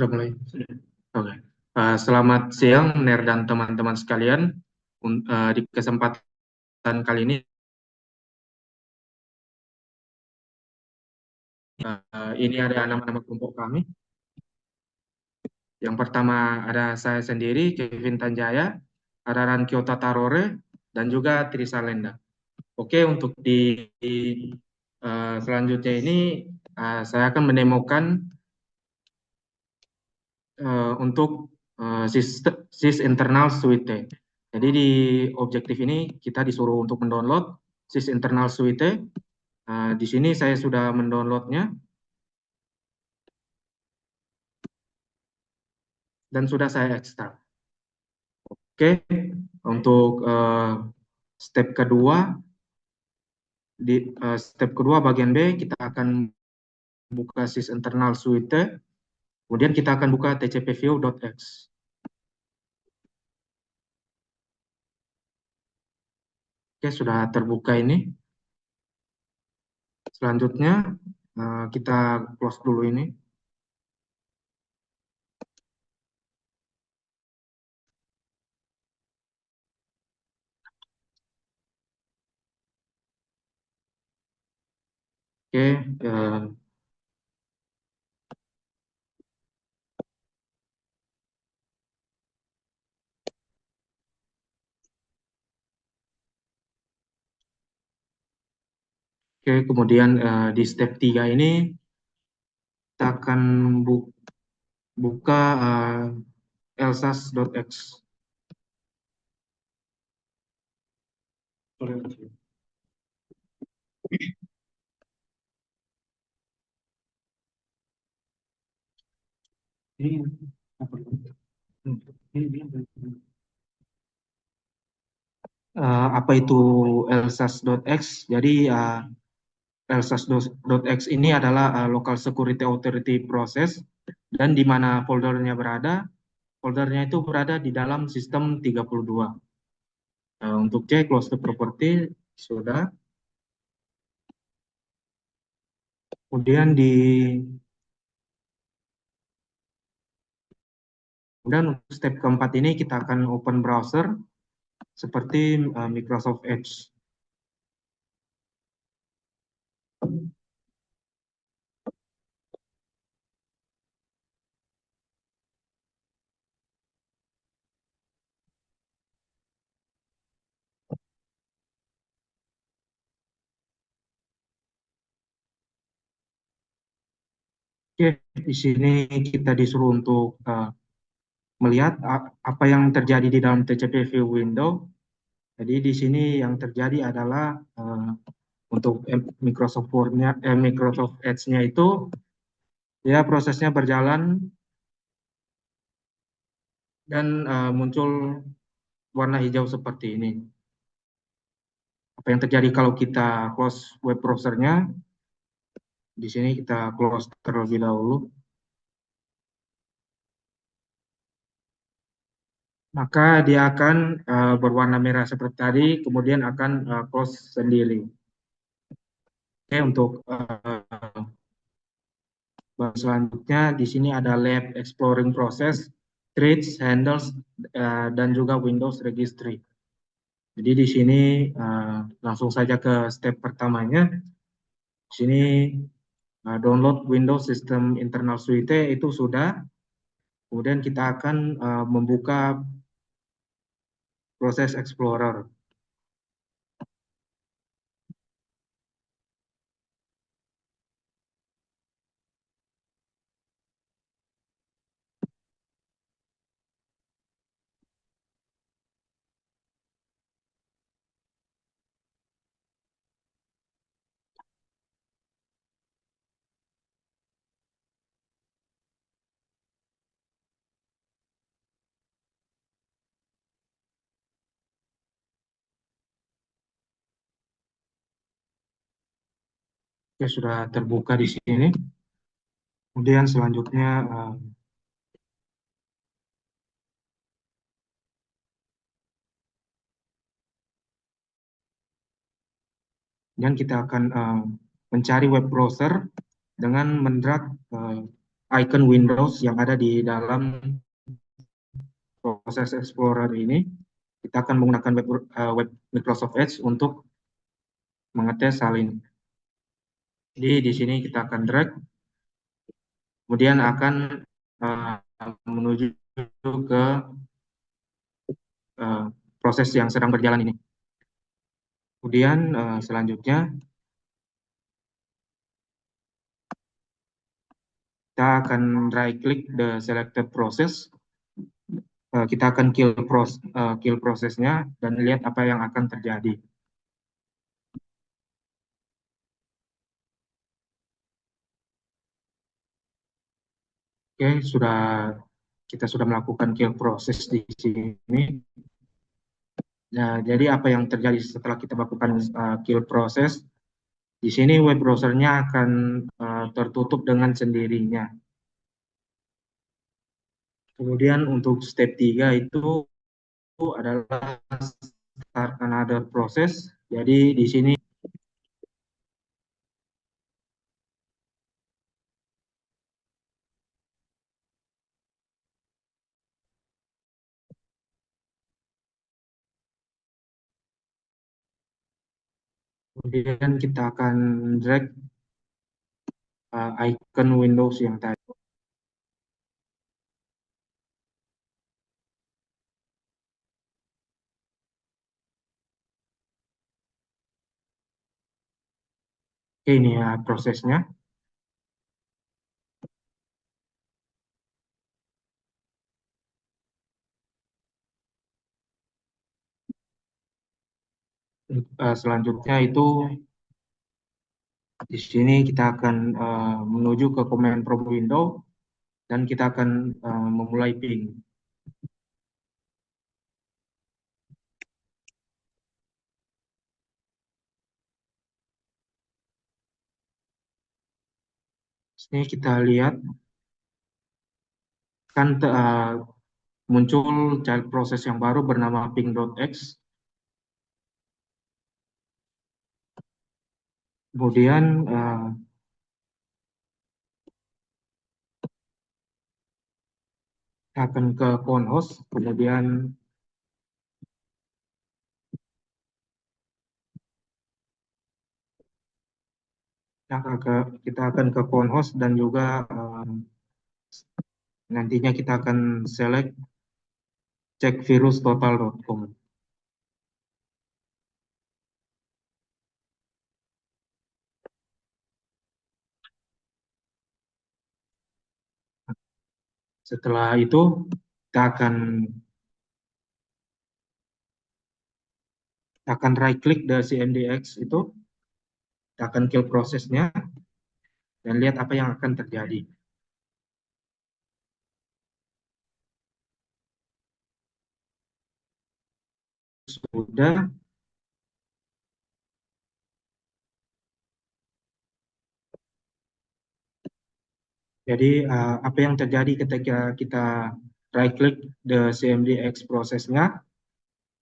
Sudah mulai. Oke. Selamat siang, Ner dan teman-teman sekalian. Di kesempatan kali ini, ini ada nama-nama kelompok kami. Yang pertama ada saya sendiri, Kevin Tanjaya, ada Rankio Tatarore, dan juga Trisa Lenda. Oke, untuk selanjutnya ini, saya akan menemukan untuk sys internal suite. Jadi di objektif ini kita disuruh untuk mendownload sys internal suite. Di sini saya sudah mendownloadnya dan sudah saya ekstrak. Oke, untuk step kedua step kedua bagian B kita akan buka sys internal suite. Kemudian kita akan buka tcpview.x. Oke, sudah terbuka ini. Selanjutnya kita close dulu ini. Oke, oke, kemudian di step 3 ini kita akan buka elsas.x. Apa itu elsas.x? Jadi elsas.x ini adalah local security authority process, dan di mana foldernya berada? Foldernya itu berada di dalam sistem 32. Untuk cek close the property sudah. Kemudian kemudian untuk step keempat ini kita akan open browser seperti Microsoft Edge. Oke, di sini kita disuruh untuk melihat apa yang terjadi di dalam TCP view window. Jadi di sini yang terjadi adalah untuk Microsoft Edge-nya itu ya prosesnya berjalan dan muncul warna hijau seperti ini. Apa yang terjadi kalau kita close web browser-nya? Di sini kita close terlebih dahulu. Maka dia akan berwarna merah seperti tadi, kemudian akan close sendiri. Oke, untuk selanjutnya di sini ada lab exploring process, threads, handles, dan juga Windows registry. Jadi di sini langsung saja ke step pertamanya. Di sini download Windows System Internal Suite itu sudah. Kemudian kita akan membuka proses Explorer. Oke, sudah terbuka di sini. Kemudian selanjutnya dan kita akan mencari web browser dengan mendrag icon Windows yang ada di dalam proses Explorer ini. Kita akan menggunakan web Microsoft Edge untuk mengetes hal ini. Jadi di sini kita akan drag, kemudian akan menuju ke proses yang sedang berjalan ini. Kemudian selanjutnya kita akan right click the selected process. Kita akan kill prosesnya dan lihat apa yang akan terjadi. Oke, kita sudah melakukan kill proses di sini. Nah, jadi apa yang terjadi setelah kita lakukan kill proses? Di sini web browsernya akan tertutup dengan sendirinya. Kemudian untuk step 3 itu adalah start another process. Jadi di sini kemudian kita akan drag icon Windows yang tadi. Oke, ini ya prosesnya. Selanjutnya itu di sini kita akan menuju ke command prompt window dan kita akan memulai ping. Sini kita lihat kan muncul child process yang baru bernama ping.x. Kemudian akan ke phone host, kemudian kita akan ke phone host dan juga nantinya kita akan select checkvirustotal.com. Setelah itu kita akan right click the CMDX itu, kita akan kill prosesnya dan lihat apa yang akan terjadi. Sudah. Jadi apa yang terjadi ketika kita right click the CMDX prosesnya,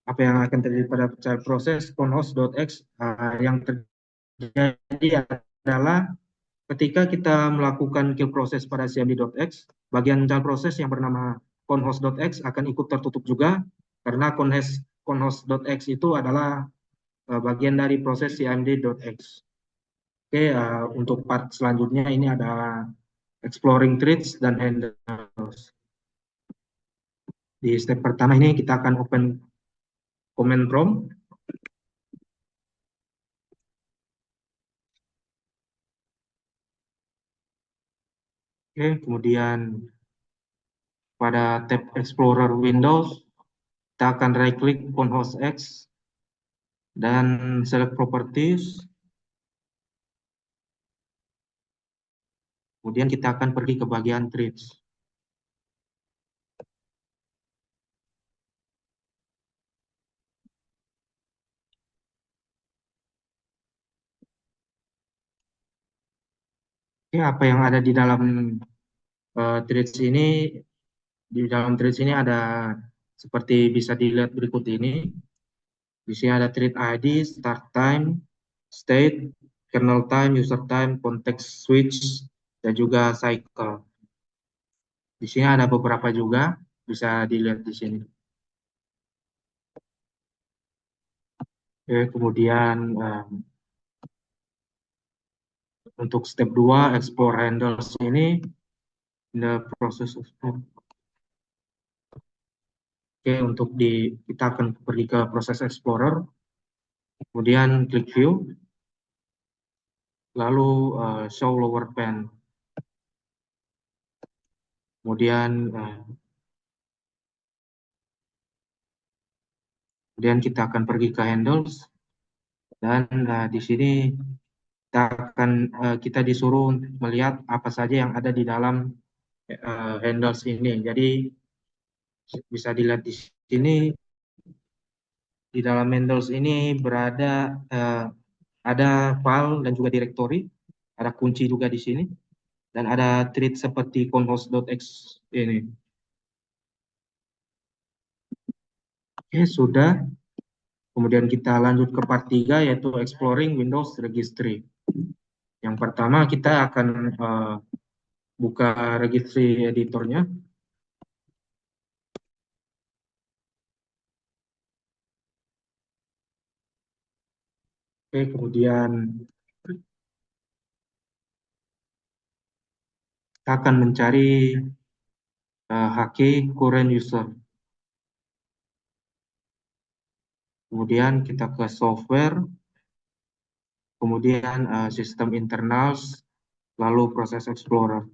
apa yang akan terjadi pada child proses conhost.x, yang terjadi adalah ketika kita melakukan kill proses pada cmd.x, bagian child proses yang bernama conhost.x akan ikut tertutup juga karena conhost.x itu adalah bagian dari proses cmd.x. Oke, untuk part selanjutnya ini adalah exploring threads dan handles. Di step pertama ini kita akan open command prompt. Oke, kemudian pada tab Explorer Windows, kita akan right click on host X dan select properties. Kemudian kita akan pergi ke bagian threads. Oke, apa yang ada di dalam threads ini? Di dalam threads ini ada seperti bisa dilihat berikut ini. Di sini ada thread ID, start time, state, kernel time, user time, context switch, dan juga cycle. Di sini ada beberapa juga, bisa dilihat di sini. Oke, kemudian untuk step 2 explore handles ini, the process of Oke, untuk kita akan pergi ke proses Explorer, kemudian klik View, lalu Show Lower Pen. Kemudian kita akan pergi ke Handles, dan di sini kita disuruh melihat apa saja yang ada di dalam Handles ini. Jadi bisa dilihat di sini, di dalam Handles ini ada file dan juga directory, ada kunci juga di sini, dan ada treat seperti conhost.x ini. Oke, sudah. Kemudian kita lanjut ke part 3, yaitu Exploring Windows Registry. Yang pertama kita akan buka registry editornya. Oke, kemudian kita akan mencari HK current user. Kemudian kita ke software, kemudian sistem internals, lalu proses explorer.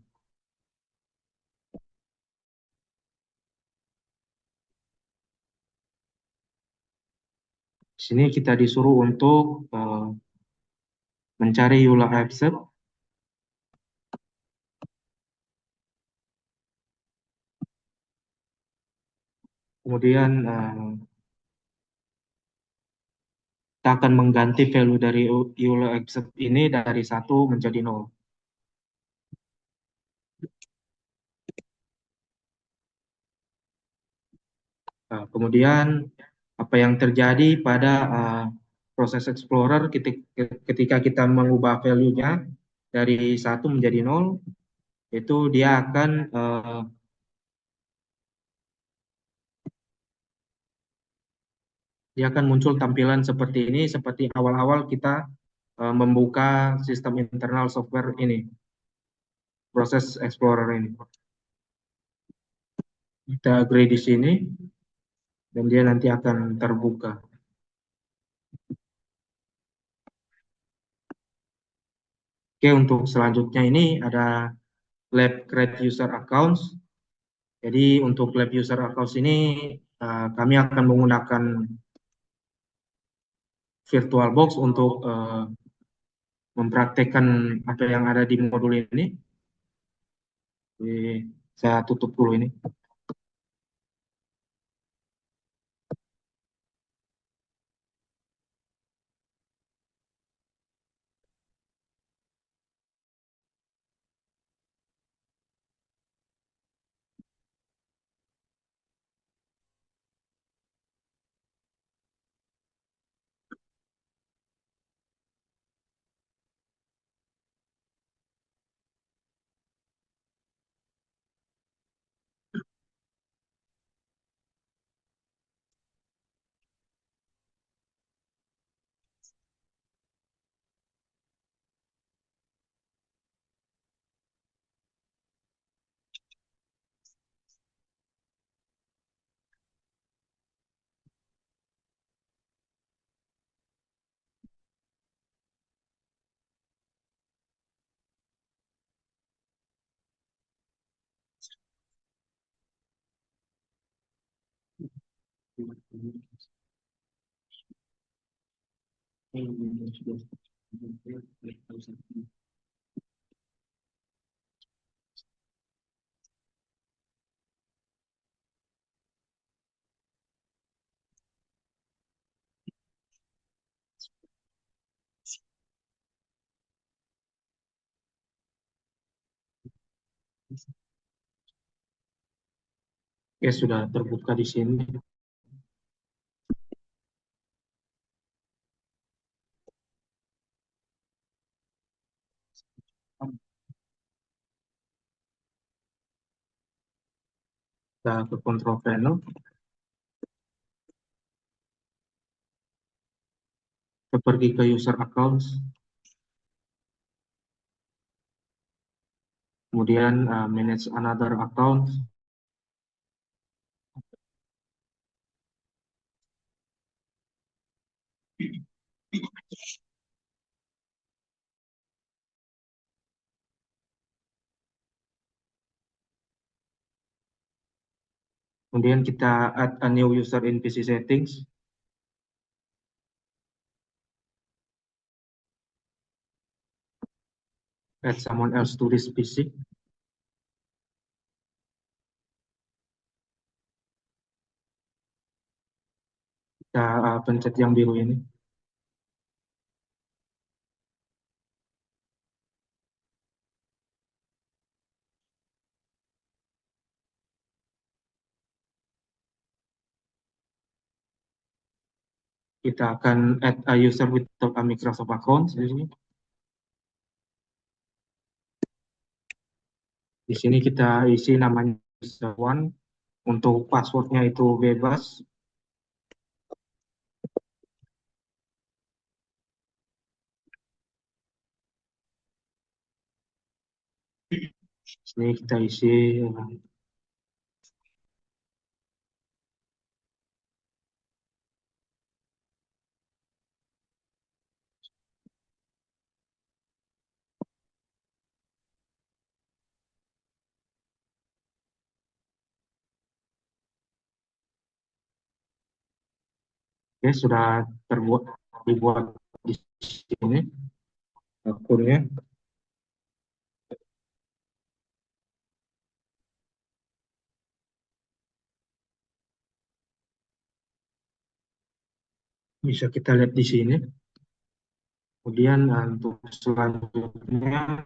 Di sini kita disuruh untuk mencari EULA accept. Kemudian kita akan mengganti value dari EULA accept ini dari 1 menjadi 0. Nah, kemudian apa yang terjadi pada proses Explorer ketika kita mengubah value-nya dari 1 menjadi 0, itu dia akan muncul tampilan seperti ini, seperti awal-awal kita membuka sistem internal software ini, proses Explorer ini. Kita agree di sini, dan dia nanti akan terbuka. Oke, untuk selanjutnya ini ada lab create user accounts. Jadi untuk lab user accounts ini kami akan menggunakan VirtualBox untuk mempraktekkan apa yang ada di modul ini. Jadi, saya tutup dulu ini. Oke, sudah terbuka di sini. Kita ke control panel, kita pergi ke user accounts, kemudian manage another account, kemudian kita add a new user in PC settings, add someone else to this PC. Kita pencet yang biru ini. Kita akan add a user without a Microsoft account di sini. Di sini kita isi namanya user one. Untuk passwordnya itu bebas. Di sini kita isi oke, sudah dibuat di sini akunnya. Bisa kita lihat di sini. Kemudian untuk selanjutnya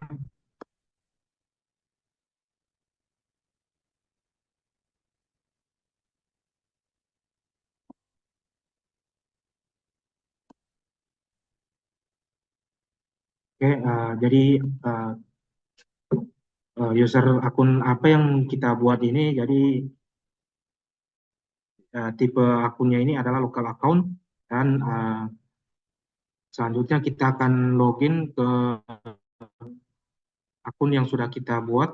oke, jadi user akun apa yang kita buat ini, jadi tipe akunnya ini adalah local account dan selanjutnya kita akan login ke akun yang sudah kita buat.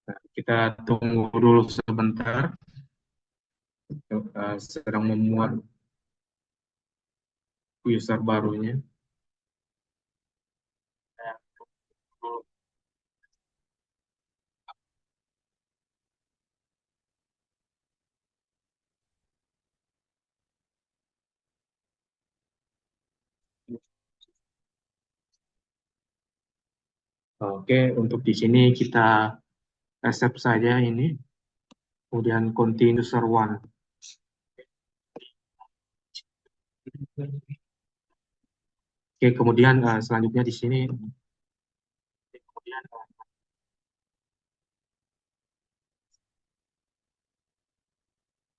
Nah, kita tunggu dulu sebentar, sedang memuat user barunya. Oke, untuk di sini kita accept saja ini, kemudian continue user one. Oke, kemudian selanjutnya di sini,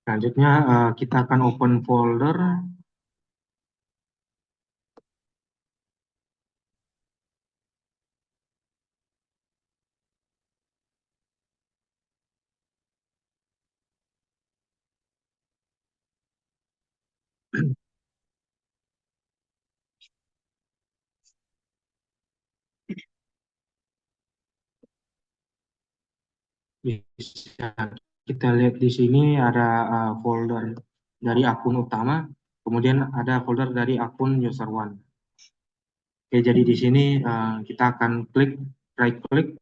selanjutnya kita akan open folder. Bisa kita lihat di sini ada folder dari akun utama, kemudian ada folder dari akun user one. Oke, jadi di sini kita akan right click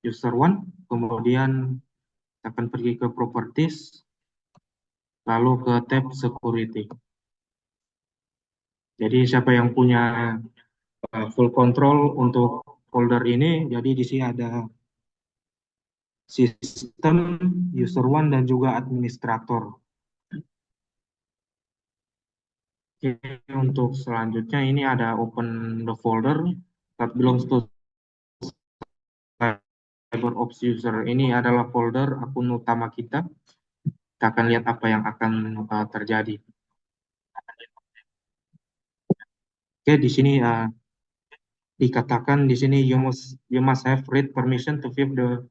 user one, kemudian kita akan pergi ke properties, lalu ke tab security. Jadi siapa yang punya full control untuk folder ini, jadi di sini ada sistem, user one, dan juga administrator. Oke, untuk selanjutnya ini ada open the folder that belongs to CyberOps user. Ini adalah folder akun utama kita. Kita akan lihat apa yang akan terjadi. Oke, di sini dikatakan di sini you must have read permission to view the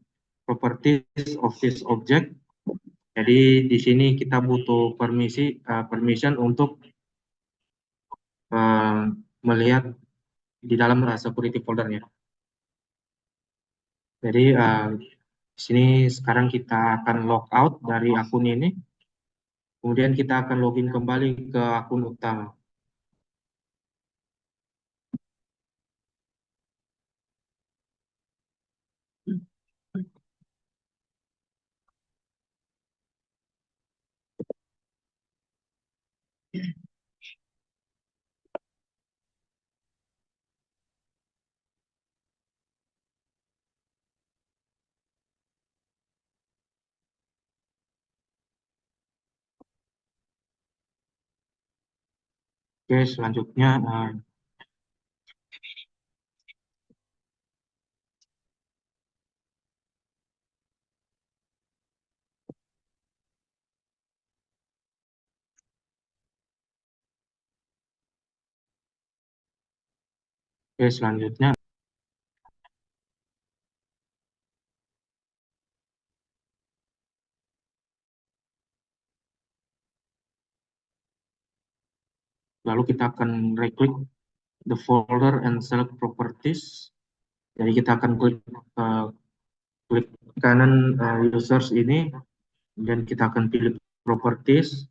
properties of this object. Jadi di sini kita butuh permission untuk melihat di dalam security foldernya. Jadi di sini sekarang kita akan log out dari akun ini, kemudian kita akan login kembali ke akun utama. Oke, selanjutnya oke, selanjutnya lalu kita akan right-click the folder and select properties. Jadi kita akan klik kanan users ini, dan kita akan pilih properties,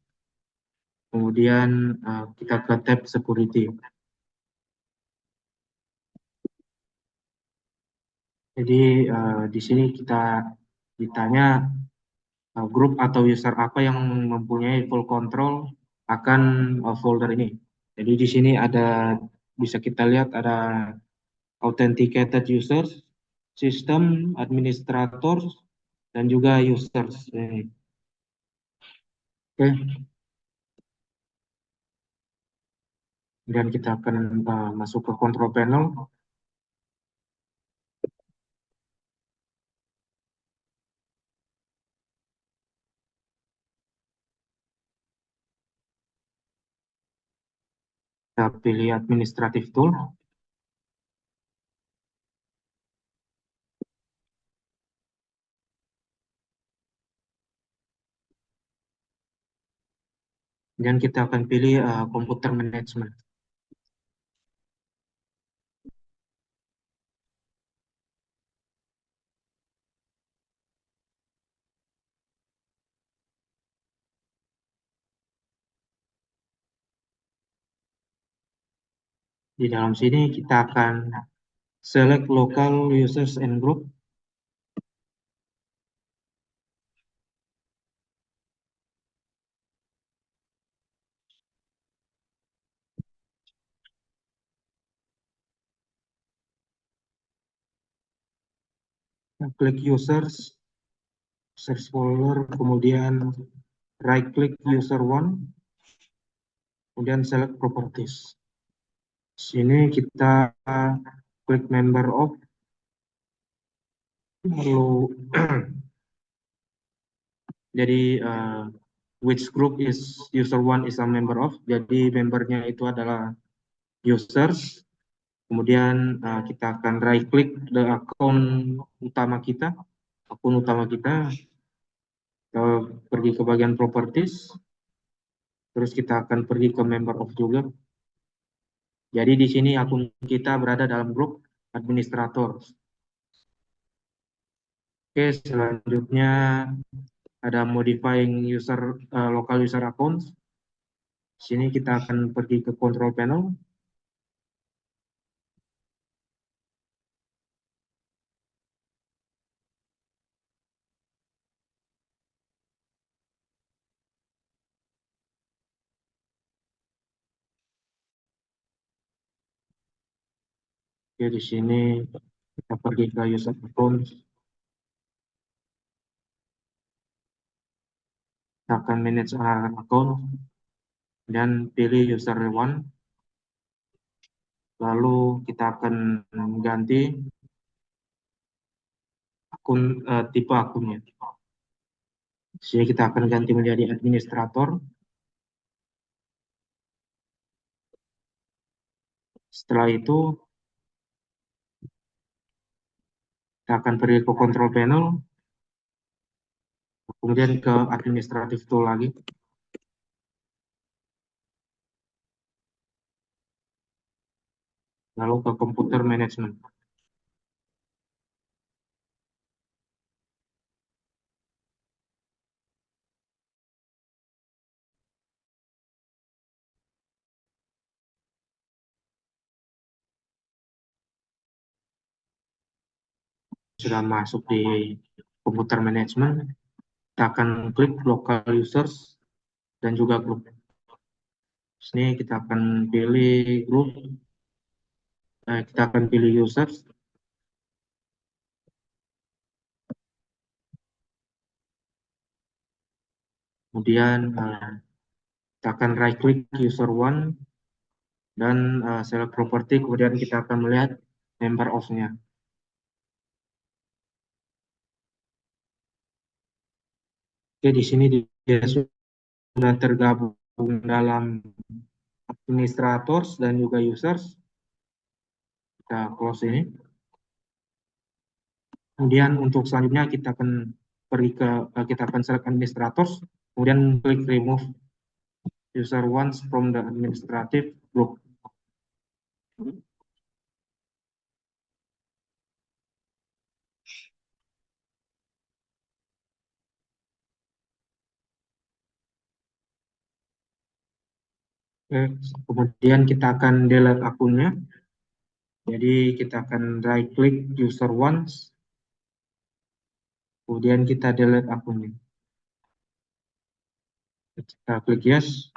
kemudian kita ke tab security. Jadi di sini kita ditanya grup atau user apa yang mempunyai full control akan folder ini. Jadi di sini bisa kita lihat ada authenticated users, system, administrator, dan juga users. Oke, kemudian kita akan masuk ke control panel. Kita pilih administrative tool. Dan kita akan pilih computer management. Di dalam sini kita akan select local users and group. Klik users, search folder, kemudian right click user one, kemudian select properties. Sini kita klik member of, lalu jadi which group is user one is a member of, jadi membernya itu adalah users. Kemudian kita akan right click the akun utama kita, pergi ke bagian properties, terus kita akan pergi ke member of juga. Jadi di sini akun kita berada dalam grup administrator. Oke, selanjutnya ada modifying local user accounts. Sini kita akan pergi ke control panel. Oke, di sini kita pergi ke user account, kita akan manage account dan pilih user one, lalu kita akan ganti akun tipe akunnya. Di sini kita akan ganti menjadi administrator. Setelah itu kita akan pergi ke control panel, kemudian ke administrative tool lagi, lalu ke computer management. Sudah masuk di computer management, kita akan klik local users dan juga group. Di sini kita akan pilih group, kita akan pilih users, kemudian kita akan right click user one dan select property, kemudian kita akan melihat member of-nya. Oke, di sini dia sudah tergabung dalam administrators dan juga users. Kita close ini. Kemudian untuk selanjutnya kita akan pergi ke kita akan select administrators, kemudian klik remove user ones from the administrative group. Oke, kemudian kita akan delete akunnya. Jadi kita akan right click user ones, kemudian kita delete akunnya. Kita klik yes,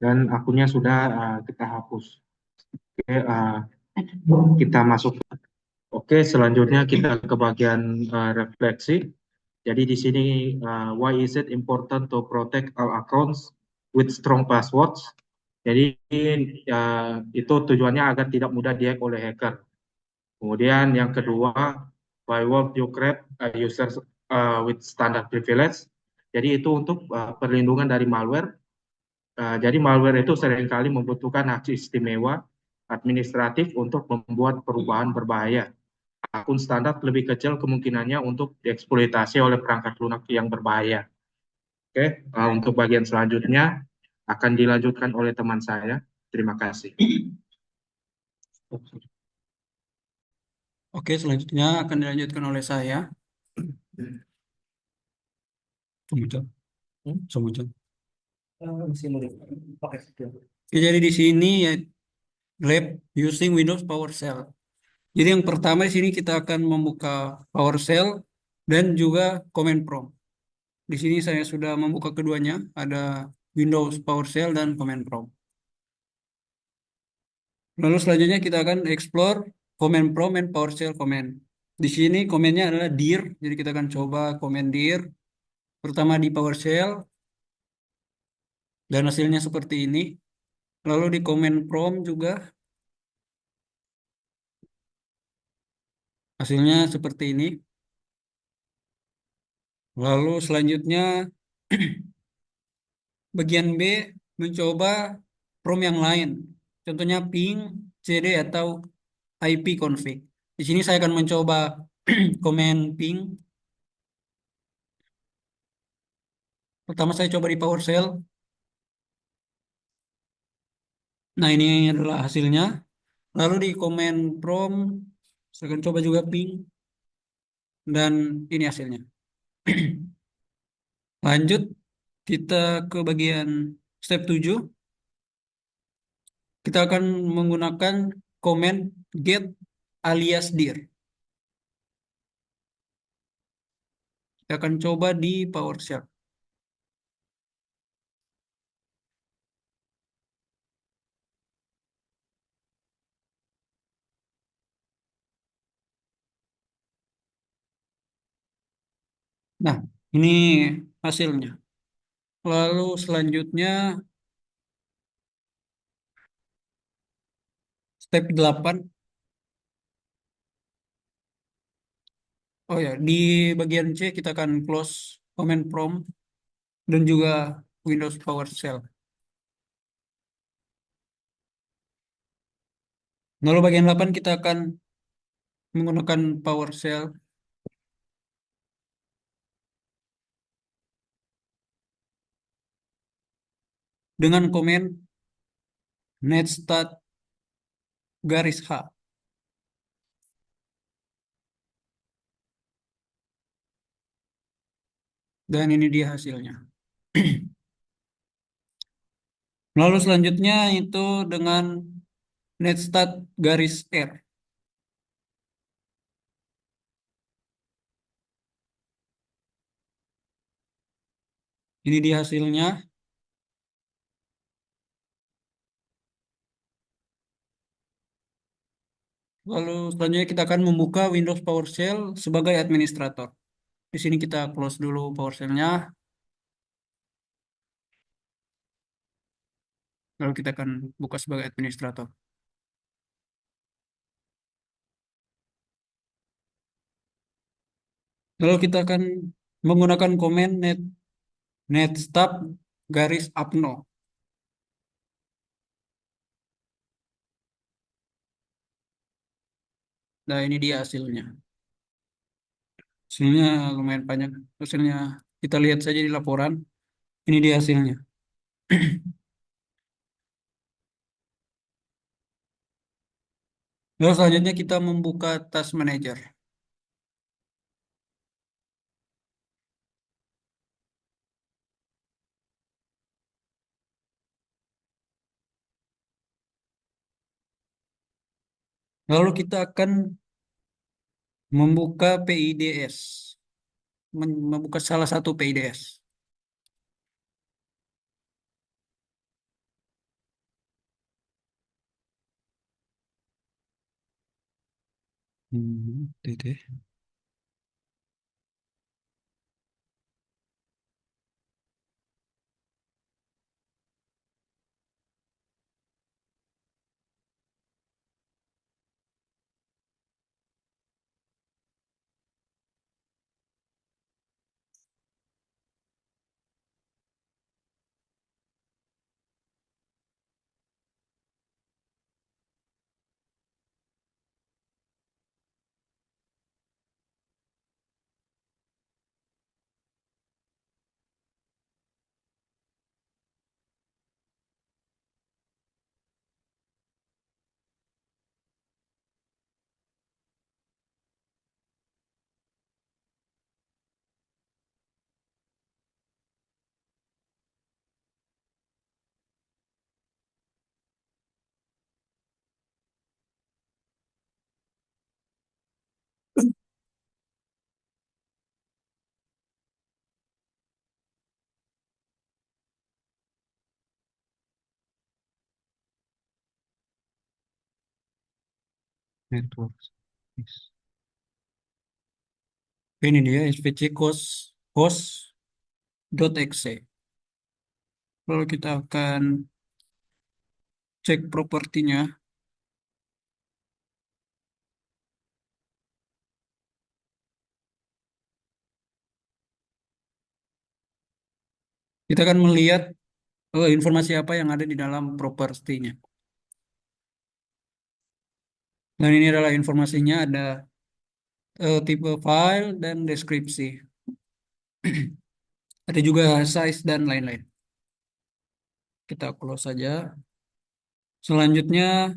dan akunnya sudah kita hapus. Oke, kita masuk. Oke, selanjutnya kita ke bagian refleksi. Jadi di sini why is it important to protect all accounts with strong passwords? Jadi itu tujuannya agar tidak mudah dihack oleh hacker. Kemudian yang kedua, why would you create users with standard privilege? Jadi itu untuk perlindungan dari malware. Jadi malware itu seringkali membutuhkan hak istimewa administratif untuk membuat perubahan berbahaya. Akun standar lebih kecil kemungkinannya untuk dieksploitasi oleh perangkat lunak yang berbahaya. Oke, untuk bagian selanjutnya akan dilanjutkan oleh teman saya. Terima kasih. Oke, selanjutnya akan dilanjutkan oleh saya. Oke, jadi di sini ya lab using Windows PowerShell. Jadi yang pertama di sini kita akan membuka PowerShell dan juga Command Prompt. Di sini saya sudah membuka keduanya, ada Windows PowerShell dan Command Prompt. Lalu selanjutnya kita akan explore Command Prompt dan PowerShell Command. Di sini komennya adalah dir, jadi kita akan coba command dir. Pertama di PowerShell, dan hasilnya seperti ini. Lalu di Command Prompt juga, hasilnya seperti ini. Lalu selanjutnya bagian B mencoba prompt yang lain. Contohnya ping, cd atau IP config. Di sini saya akan mencoba command ping. Pertama saya coba di PowerShell. Nah, ini adalah hasilnya. Lalu di command prompt saya akan coba juga ping dan ini hasilnya. Lanjut kita ke bagian step 7. Kita akan menggunakan command get alias dir. Kita akan coba di PowerShell. Nah, ini hasilnya. Lalu selanjutnya step 8. Oh ya, di bagian C kita akan close command prompt dan juga Windows PowerShell. Lalu bagian 8 kita akan menggunakan PowerShell dengan komen netstat garis H. Dan ini dia hasilnya. Lalu selanjutnya itu dengan netstat garis R. Ini dia hasilnya. Lalu selanjutnya kita akan membuka Windows PowerShell sebagai administrator. Di sini kita close dulu PowerShell-nya. Lalu kita akan buka sebagai administrator. Lalu kita akan menggunakan komen netstab garis apno. Nah, ini dia hasilnya. Hasilnya lumayan banyak. Hasilnya kita lihat saja di laporan. Ini dia hasilnya. Lalu selanjutnya kita membuka Task Manager. Lalu kita akan membuka PIDS. Membuka salah satu PIDS. Titik. Network. Ini dia SPC host.exe. Lalu kita akan cek propertinya. Kita akan melihat informasi apa yang ada di dalam propertinya. Dan ini adalah informasinya, ada tipe file dan deskripsi. Ada juga size dan lain-lain. Kita close saja. Selanjutnya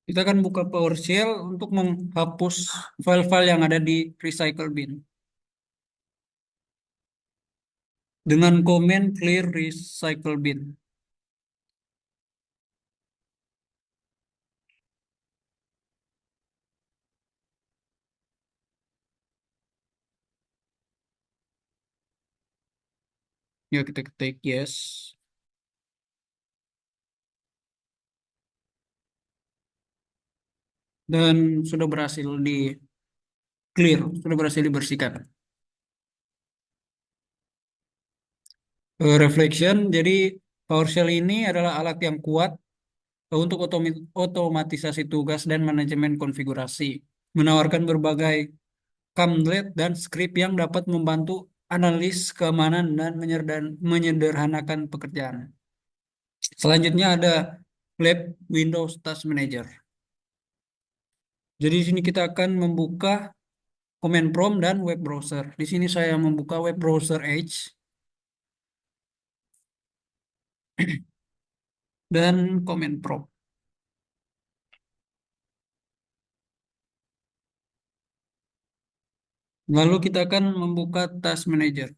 kita akan buka PowerShell untuk menghapus file-file yang ada di recycle bin. Dengan komen clear recycle bin. Ya, kita ketik yes. dan sudah berhasil di clear, sudah berhasil dibersihkan. Reflection, jadi PowerShell ini adalah alat yang kuat untuk otomatisasi tugas dan manajemen konfigurasi, menawarkan berbagai command dan skrip yang dapat membantu analis keamanan dan menyederhanakan pekerjaan. Selanjutnya ada Lab Windows Task Manager. Jadi di sini kita akan membuka command prompt dan web browser. Di sini saya membuka web browser Edge dan command prompt. Lalu kita akan membuka Task Manager.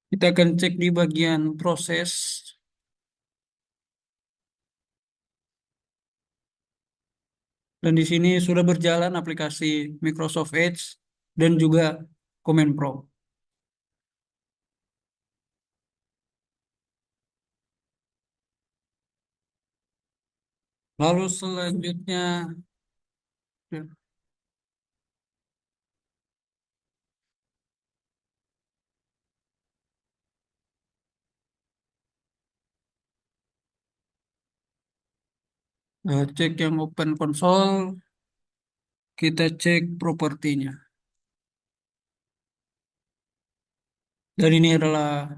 Kita akan cek di bagian proses. Dan di sini sudah berjalan aplikasi Microsoft Edge dan juga Command Prompt. Lalu selanjutnya cek yang Open Console, kita cek propertinya. Dan ini adalah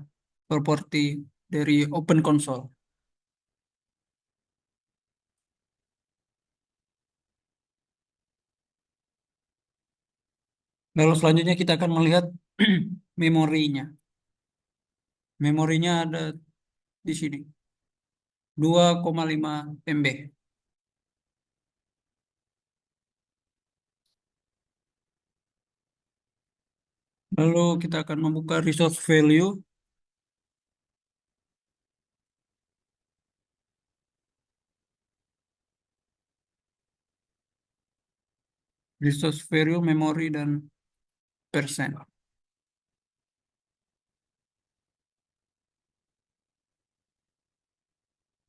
properti dari Open Console. Lalu selanjutnya kita akan melihat memorinya. Memorinya ada di sini, 2,5 MB. Lalu kita akan membuka resource value. Resource value, memori, dan persen.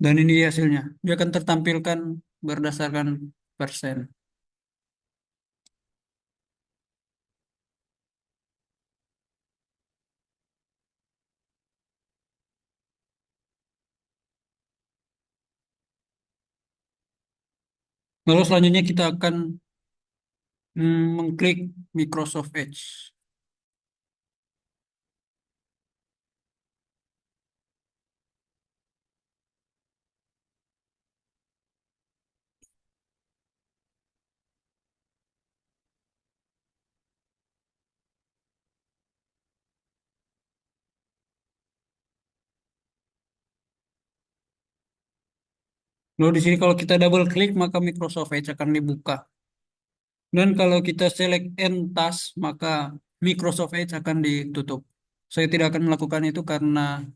Dan ini hasilnya. Dia akan tertampilkan berdasarkan persen. Lalu selanjutnya kita akan mengklik Microsoft Edge. Lalu di sini kalau kita double klik maka Microsoft Edge akan dibuka. Dan kalau kita select End Task maka Microsoft Edge akan ditutup. Saya tidak akan melakukan itu karena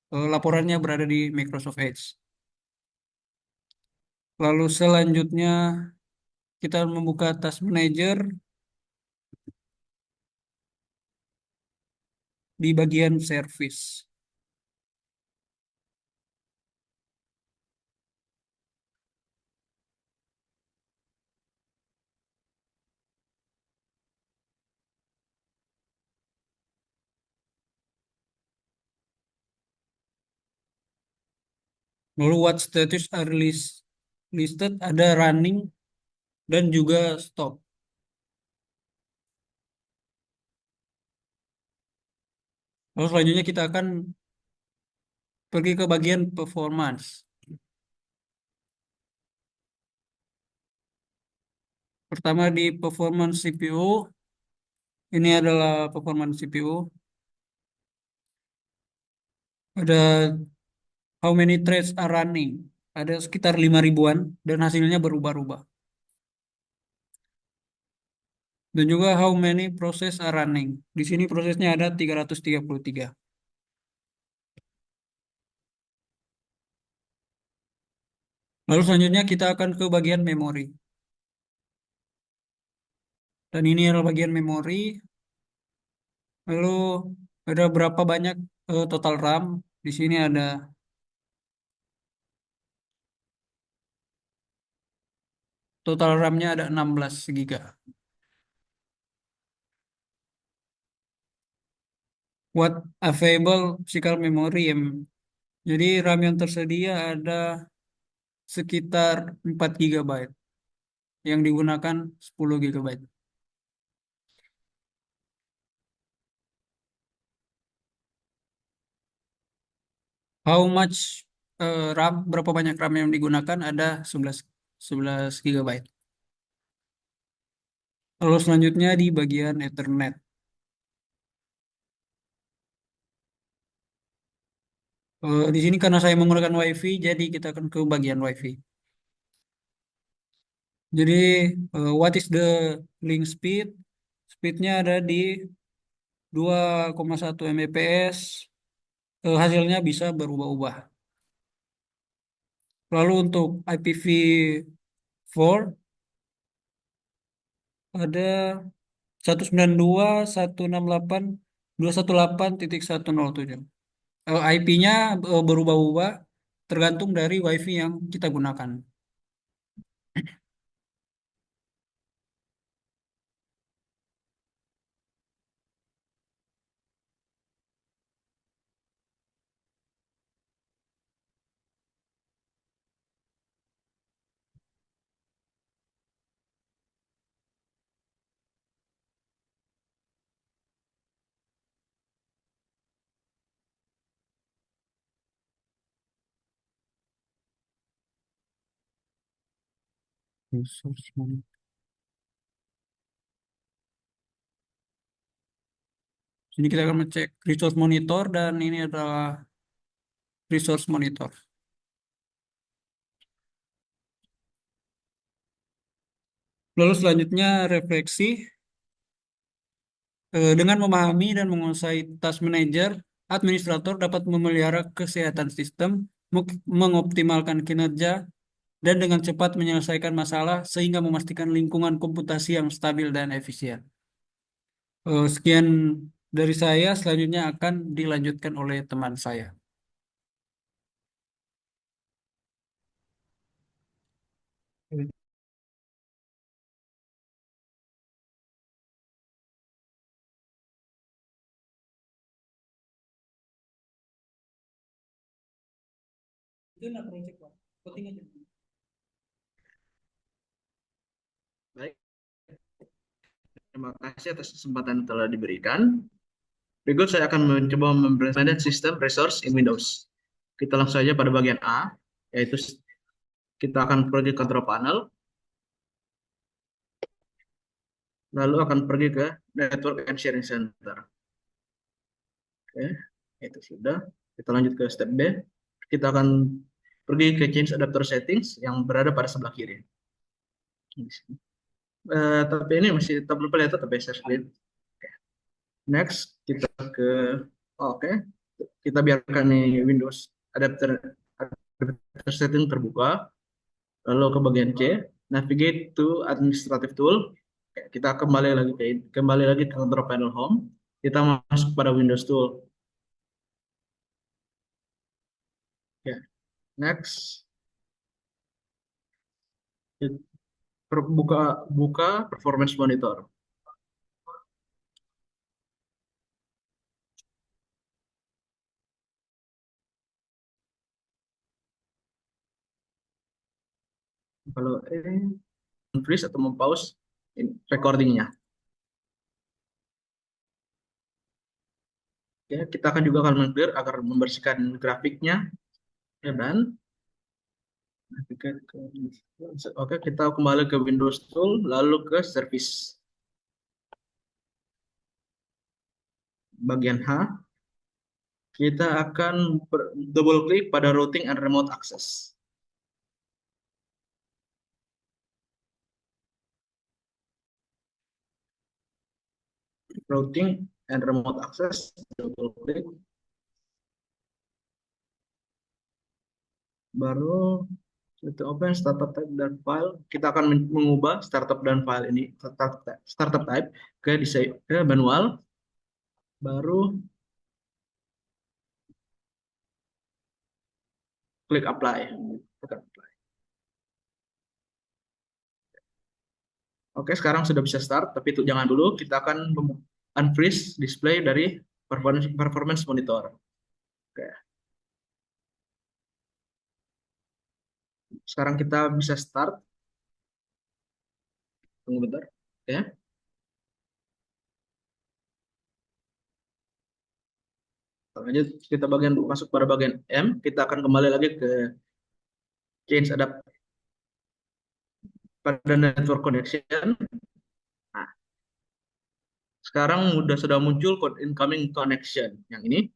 laporannya berada di Microsoft Edge. Lalu selanjutnya kita membuka Task Manager di bagian Service. Lalu what status are listed, ada running dan juga stop. Lalu selanjutnya kita akan pergi ke bagian performance. Pertama di performance CPU, ini adalah performance CPU. Ada how many threads are running. Ada sekitar 5 ribuan dan hasilnya berubah-ubah. Dan juga how many process are running. Di sini prosesnya ada 333. Lalu selanjutnya kita akan ke bagian memori. Dan ini adalah bagian memori. Lalu ada berapa banyak total RAM? Di sini ada total RAM-nya ada 16 GB. What available physical memory? Jadi RAM yang tersedia ada sekitar 4 GB, yang digunakan 10 GB. How much RAM? Berapa banyak RAM yang digunakan? Ada 11 GB. Lalu selanjutnya di bagian Ethernet. Di sini karena saya menggunakan WiFi, jadi kita akan ke bagian WiFi. Jadi, what is the link speed? Speednya ada di 2,1 Mbps. Hasilnya bisa berubah-ubah. Lalu untuk IPv4 ada 192.168.218.107. IP-nya berubah-ubah tergantung dari WiFi yang kita gunakan. Resource monitor. Sini kita akan mengecek resource monitor dan ini adalah resource monitor. Lalu selanjutnya refleksi. Dengan memahami dan menguasai task manager, administrator dapat memelihara kesehatan sistem, mengoptimalkan kinerja, dan dengan cepat menyelesaikan masalah sehingga memastikan lingkungan komputasi yang stabil dan efisien. Sekian dari saya, selanjutnya akan dilanjutkan oleh teman saya. Itu nak project, Pak. Penting aja. Baik, terima kasih atas kesempatan yang telah diberikan. Berikut saya akan mencoba mempresentasikan sistem resource in Windows. Kita langsung saja pada bagian A, yaitu kita akan project control panel, lalu akan pergi ke network and sharing center. Oke, itu sudah. Kita lanjut ke step B. Kita akan pergi ke change adapter settings yang berada pada sebelah kiri. Tapi ini masih tetap belum kelihatan tapi share screen. Next, kita ke oke. Kita biarkan nih Windows adapter setting terbuka. Lalu ke bagian C, navigate to administrative tool. Oke, kita kembali lagi ke control panel home. Kita masuk pada Windows tool. Oke, next. Buka performance monitor. Kalau freeze atau mempause recordingnya. Ya, kita akan juga akan clear agar membersihkan grafiknya. Ya, dan oke, kita kembali ke Windows Tool, lalu ke Service. Bagian H, kita akan double klik pada Routing and Remote Access. Routing and Remote Access, double klik. Baru itu open startup type dan file. Kita akan mengubah startup dan file ini startup type ke manual. baru klik apply. Tekan apply. Oke, sekarang sudah bisa start, tapi itu jangan dulu. Kita akan unfreeze display dari performance monitor. Oke. Sekarang kita bisa start. Tunggu bentar. Ya. Lanjut, kita masuk pada bagian M. Kita akan kembali lagi ke change adapt pada network connection. Nah, sekarang sudah muncul code incoming connection yang ini.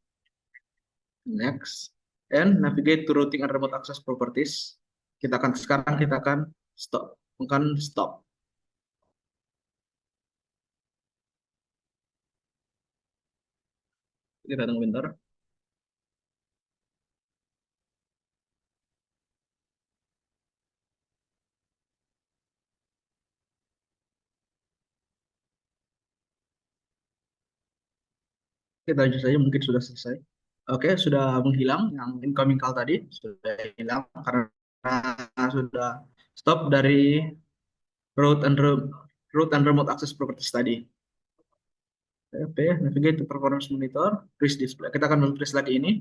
Next, and navigate to routing and remote access properties. Sekarang kita akan stop. Kita tunggu bentar. Kita lanjut saja, mungkin sudah selesai. Oke, sudah menghilang yang incoming call tadi, sudah hilang karena sudah stop dari route and remote access properties tadi. Oke, navigate to performance monitor, freeze display. Kita akan freeze lagi ini.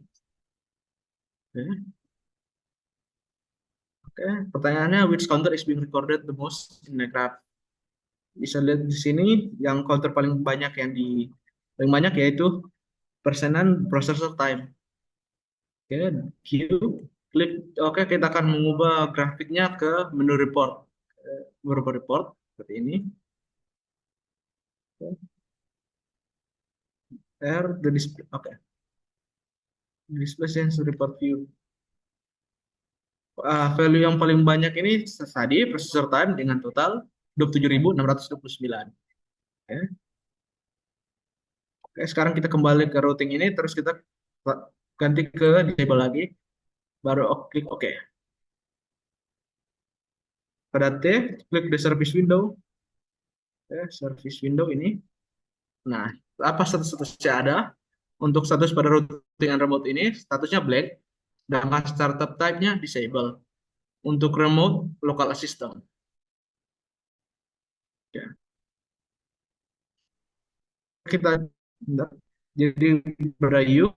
Oke, pertanyaannya which counter is being recorded the most in the graph? Bisa lihat di sini yang counter paling banyak yaitu persenan processor time. Oke, Q, klik. Oke, kita akan mengubah grafiknya ke menu report. Beberapa report seperti ini. R the display. Oke. Display sense report view. Value yang paling banyak ini tadi processor time dengan total 27.629. Oke. Oke, sekarang kita kembali ke routing ini, terus kita ganti ke disable lagi, baru klik OK. Pada T, klik the service window. Oke, service window ini. Nah, apa statusnya ada? Untuk status pada routing and remote ini, statusnya blank, dan startup type-nya disable. Untuk remote, local assistant. Ya. Jadi pada U,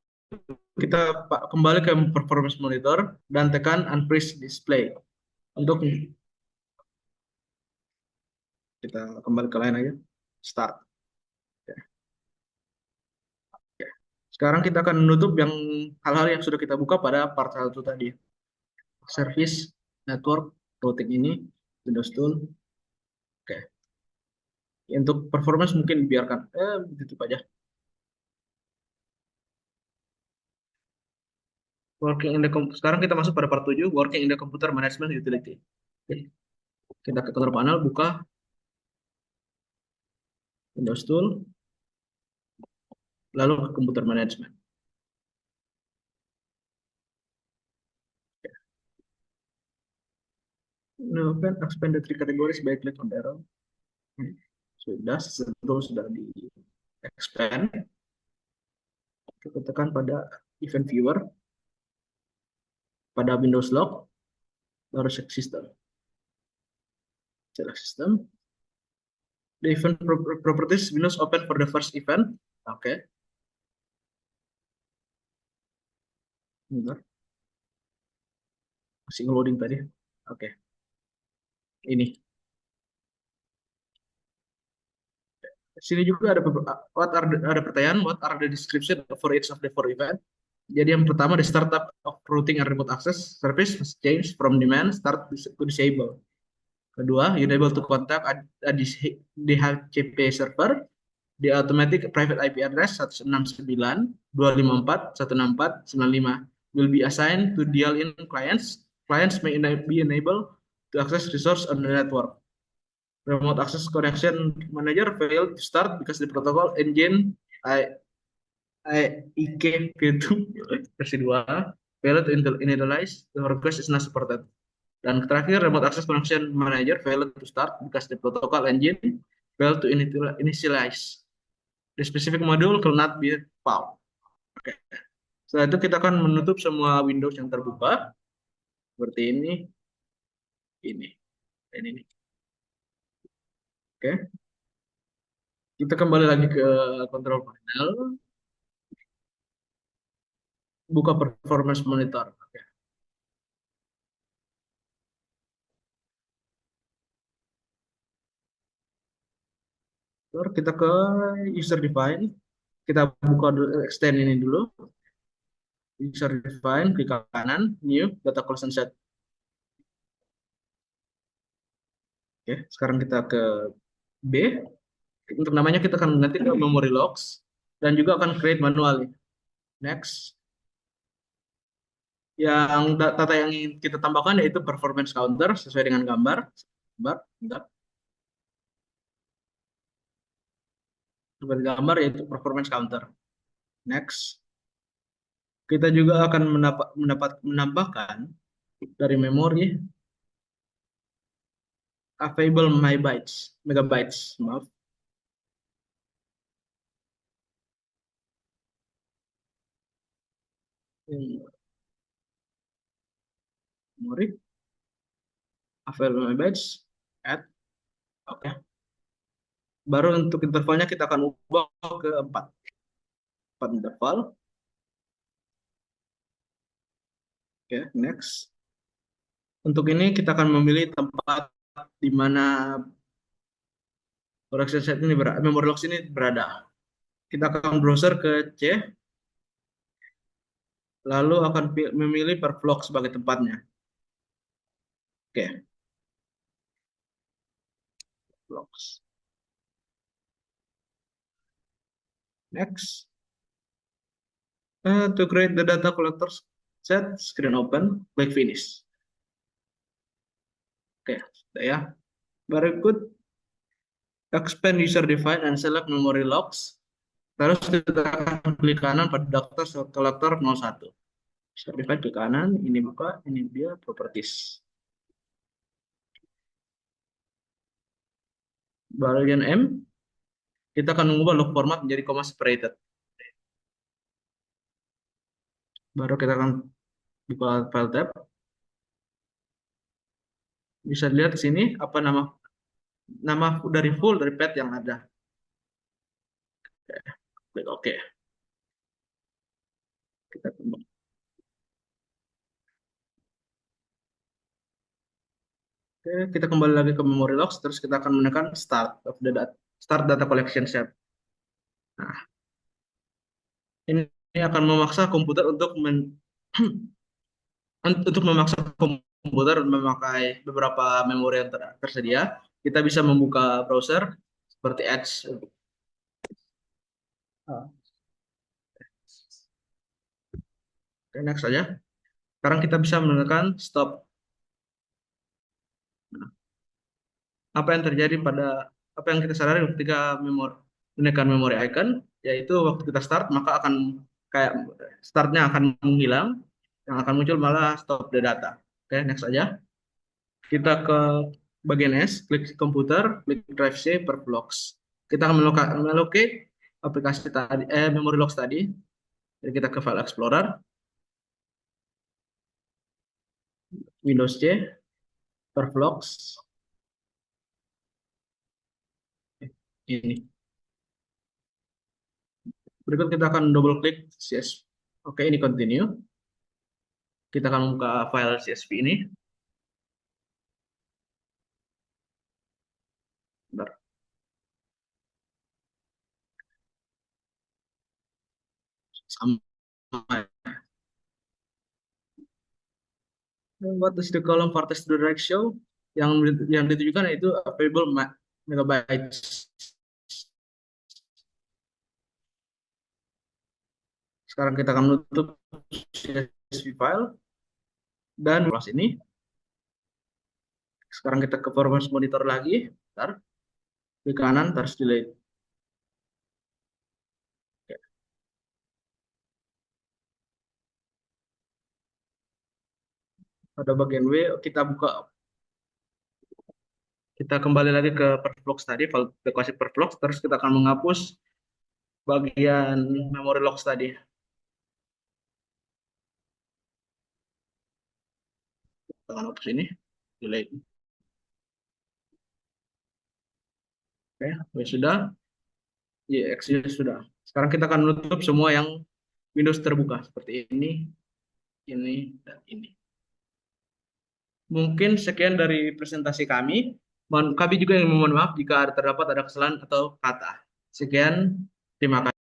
kita kembali ke performance monitor dan tekan unfreeze display. Untuk kita kembali ke lain aja, start. Sekarang kita akan menutup hal-hal yang sudah kita buka pada part 1 tadi. Service, network, routing ini, Windows Tool. Oke. Untuk performance mungkin biarkan ditutup aja. Sekarang kita masuk pada part 7, working in the computer management utility. Oke. Kita ke control panel, buka Windows Tool, lalu ke computer management. Now, expand the three categories by click on the arrow. Sudah di expand. Kita tekan pada event viewer, pada Windows log, baru select system. Select system. The event properties Windows open for the first event. Oke. Bentar. Masih loading tadi. Oke. Ini. Sini juga ada pertanyaan, what are the description for each of the four event? Jadi yang pertama, the startup of routing and remote access service must change from demand start to disable. Kedua, enable to contact a DHCP server, the automatic private IP address 169.254.164.95 will be assigned to deal-in clients. Clients may be enabled to access resource on the network. Remote access connection manager failed to start because the protocol engine IK V2 versi 2 failed to initialize, the request is not supported. Dan terakhir, remote access connection manager failed to start because the protocol engine failed to initialize, the specific module cannot be found. Oke. Setelah itu kita akan menutup semua Windows yang terbuka seperti ini, dan ini. Oke. Kita kembali lagi ke control panel, buka performance monitor. Oke. Terus kita ke user define, kita buka extend ini dulu. User define, klik kanan, new, data collection set. Oke, sekarang kita ke B. Untuk namanya kita akan ganti ke memory logs dan juga akan create manually. Next. Yang data yang ingin kita tambahkan yaitu performance counter sesuai dengan gambar. Bentar. Seperti gambar yaitu performance counter. Next. Kita juga akan menambahkan dari memori available megabytes, maaf. Memori available megabytes add. Oke. Baru untuk intervalnya kita akan ubah ke 4 interval. Oke, next. Untuk ini kita akan memilih tempat di mana production set ini memory logs ini berada. Kita akan browser ke C, lalu akan memilih per vlog sebagai tempatnya. Oke. Vlogs. Next. To create the data collector set, screen open, klik finish. Oke, sudah ya. Berikut expand user define and select memory logs. Terus kita akan klik kanan pada data collector 01. User define klik kanan, ini buka, ini dia properties. Bagian M, kita akan mengubah log format menjadi comma separated. Baru kita akan buka file tab. Bisa lihat di sini apa nama dari full dari path yang ada. Klik OK. Kita kembali. Oke, kita kembali lagi ke memory logs, terus kita akan menekan start data collection set. Nah, ini akan memaksa komputer untuk untuk memaksa komputer memakai beberapa memori yang tersedia. Kita bisa membuka browser seperti Edge. Oke, next saja. Sekarang kita bisa menekan stop. Apa yang terjadi apa yang kita sadari ketika menekan memori icon, yaitu waktu kita start maka akan kayak startnya akan menghilang, yang akan muncul malah stop the data. Oke, next saja. Kita ke bagian S, klik komputer, klik drive C per blocks. Kita akan melocate aplikasi tadi, memory logs tadi. Jadi kita ke file explorer, Windows C per blocks. Ini. Berikut kita akan double klik CSV. Oke, ini continue. Kita akan buka file CSV ini. Bentar. Sama. What is the column vertex to the ratio? Yang ditujukan yaitu available megabytes. Sekarang kita akan menutup CSV file dan kelas ini. Sekarang kita ke performance monitor lagi. Bentar. Di kanan terus delete. Oke. Pada bagian W kita buka. Kita kembali lagi ke perflox tadi, file aplikasi perflox, terus kita akan menghapus bagian memory logs tadi. Tekan ke sini, delete. Oke, ya sudah. EXE sudah. Sekarang kita akan menutup semua yang Windows terbuka seperti ini, dan ini. Mungkin sekian dari presentasi kami. Kami juga yang memohon maaf jika terdapat ada kesalahan atau kata. Sekian, terima kasih.